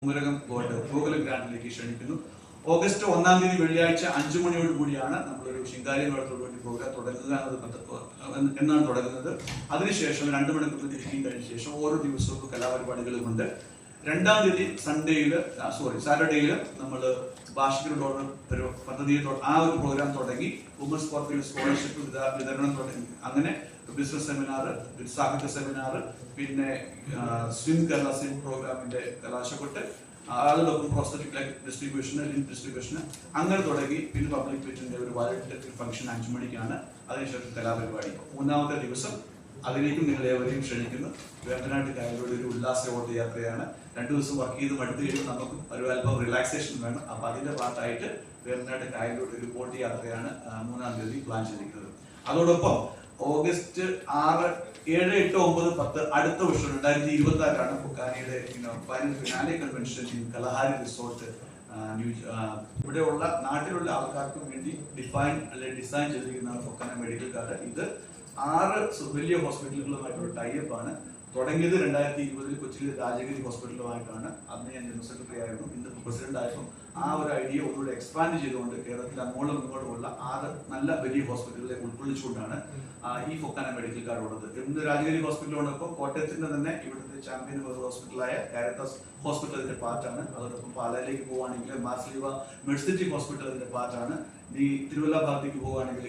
മൂലകം ഗോകുലം ഗ്രാൻഡിലേക്ക് ക്ഷണിക്കുന്നു. ഓഗസ്റ്റ് 1-ാം തീയതി വെള്ളിയാഴ്ച 5 മണിയോട് കൂടിയാണ് നമ്മളൊരു ശിങ്കാരി മേളത്തോടുകൂടി പ്രോഗ്രാം തുടങ്ങുക എന്നാണ് തുടങ്ങുന്നത്. അതിനുശേഷം 2 മണിക്കൂർ തിരികെയും കഴിഞ്ഞ ശേഷം ഓരോ ദിവസവും കലാപരിപാടികളുമുണ്ട്. 2-ാം തീയതി സാറ്റർഡേയിൽ നമ്മൾ ഭാഷകളുടെ ഒരു പദ്ധതി ആ ഒരു പ്രോഗ്രാം തുടങ്ങി. വുമൻസ് ഫോർ ഫീൽഡ് സ്കോളർഷിപ്പ് വിതരണം തുടങ്ങി. അങ്ങനെ ബിസിനസ് സെമിനാർ, സാഹിത്യ സെമിനാർ, പിന്നെ സ്വിം കേരള സ്വിം പ്രോഗ്രാമിന്റെ കലാശക്കൊട്ട്, അതോടൊപ്പം പ്രോസ്തറ്റിക് ലൈറ്റ് ഡിസ്ട്രിബ്യൂഷന്, ലിങ്ക് ഡിസ്ട്രിബ്യൂഷന് അങ്ങനെ തുടങ്ങി. പിന്നെ പബ്ലിക് മീറ്റിന്റെ ഒരു വാലറ്റ് ഫംഗ്ഷൻ 5 മണിക്കാണ്. അതിനുശേഷം കലാപരിപാടി. 3-ാമത്തെ ദിവസം അതിലേക്കും നിങ്ങളേവരെയും ക്ഷണിക്കുന്നു. വേമ്പനാട്ട് കായലിലൂടെ ഒരു ഉല്ലാസ യാത്രയാണ്. 2 ദിവസം വർക്ക് ചെയ്ത് മടുത്തു കഴിയുമ്പോൾ നമുക്ക് ഒരു അല്പം റിലാക്സേഷൻ വേണം. അപ്പൊ അതിന്റെ ഭാഗമായിട്ട് വേമ്പനാട്ട് കായലിലൂടെ ഒരു ബോട്ട് യാത്രയാണ് 3-ാം തീയതി പ്ലാൻ ചെയ്തിരിക്കുന്നത്. അതോടൊപ്പം ഓഗസ്റ്റ് 6, 7, 8, 9, 10 അടുത്ത വർഷം 2026 ഫൊക്കാനയുടെ ഫിനാലെ കൺവെൻഷൻ കലഹാരി റിസോർട്ട്. ഇവിടെയുള്ള നാട്ടിലുള്ള ആൾക്കാർക്കും വേണ്ടി ഡിസൈൻ ചെയ്തിരിക്കുന്ന ഫൊക്കാന മെഡിക്കൽ കാർഡ്. ഇത് 6 വലിയ ഹോസ്പിറ്റലുകളുമായിട്ടുള്ള ടൈപ്പ് ആണ്. തുടങ്ങിയത് 2020 കൊച്ചിയിലെ രാജഗിരി ഹോസ്പിറ്റലുമായിട്ടാണ്. അന്ന് ഞാൻ ജനറൽ സെക്രട്ടറി ആയിരുന്നു. ഇന്ന് പ്രസിഡന്റ് ആയപ്പോൾ ആ ഒരു ഐഡിയ ഒന്നുകൂടെ എക്സ്പാൻഡ് ചെയ്തുകൊണ്ട് കേരളത്തിൽ അങ്ങോളം ഇങ്ങോട്ടുമുള്ള 6 നല്ല വലിയ ഹോസ്പിറ്റലുകളെ ഉൾക്കൊള്ളിച്ചുകൊണ്ടാണ് ഈ ഫൊക്കാന മെഡിക്കൽ കാർഡ് ഉള്ളത്. ഇന്ന് രാജഗിരി ഹോസ്പിറ്റലോടൊപ്പം കോട്ടയത്തിന്റെ തന്നെ ഇവിടുത്തെ ചാമ്പ്യൻ ഹോസ്പിറ്റലായ കാരിത്താസ് ഹോസ്പിറ്റൽ അതിന്റെ പാർട്ടാണ്. അതോടൊപ്പം പാലായിലേക്ക് പോവുകയാണെങ്കിൽ മാർസിലിവ മെഡ്സിറ്റി ഹോസ്പിറ്റൽ അതിന്റെ പാർട്ടാണ്. ഈ തിരുവല്ല ഭാഗത്തേക്ക് പോവുകയാണെങ്കിൽ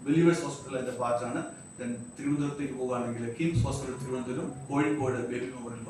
ബിലീവേഴ്സ് ഹോസ്പിറ്റൽ അതിന്റെ പാർട്ടാണ്. തിരുവനന്തപുരത്തേക്ക് പോവുകയാണെങ്കിൽ KIMS hospital Thiruvananthapuram, Kozhikode baby memorial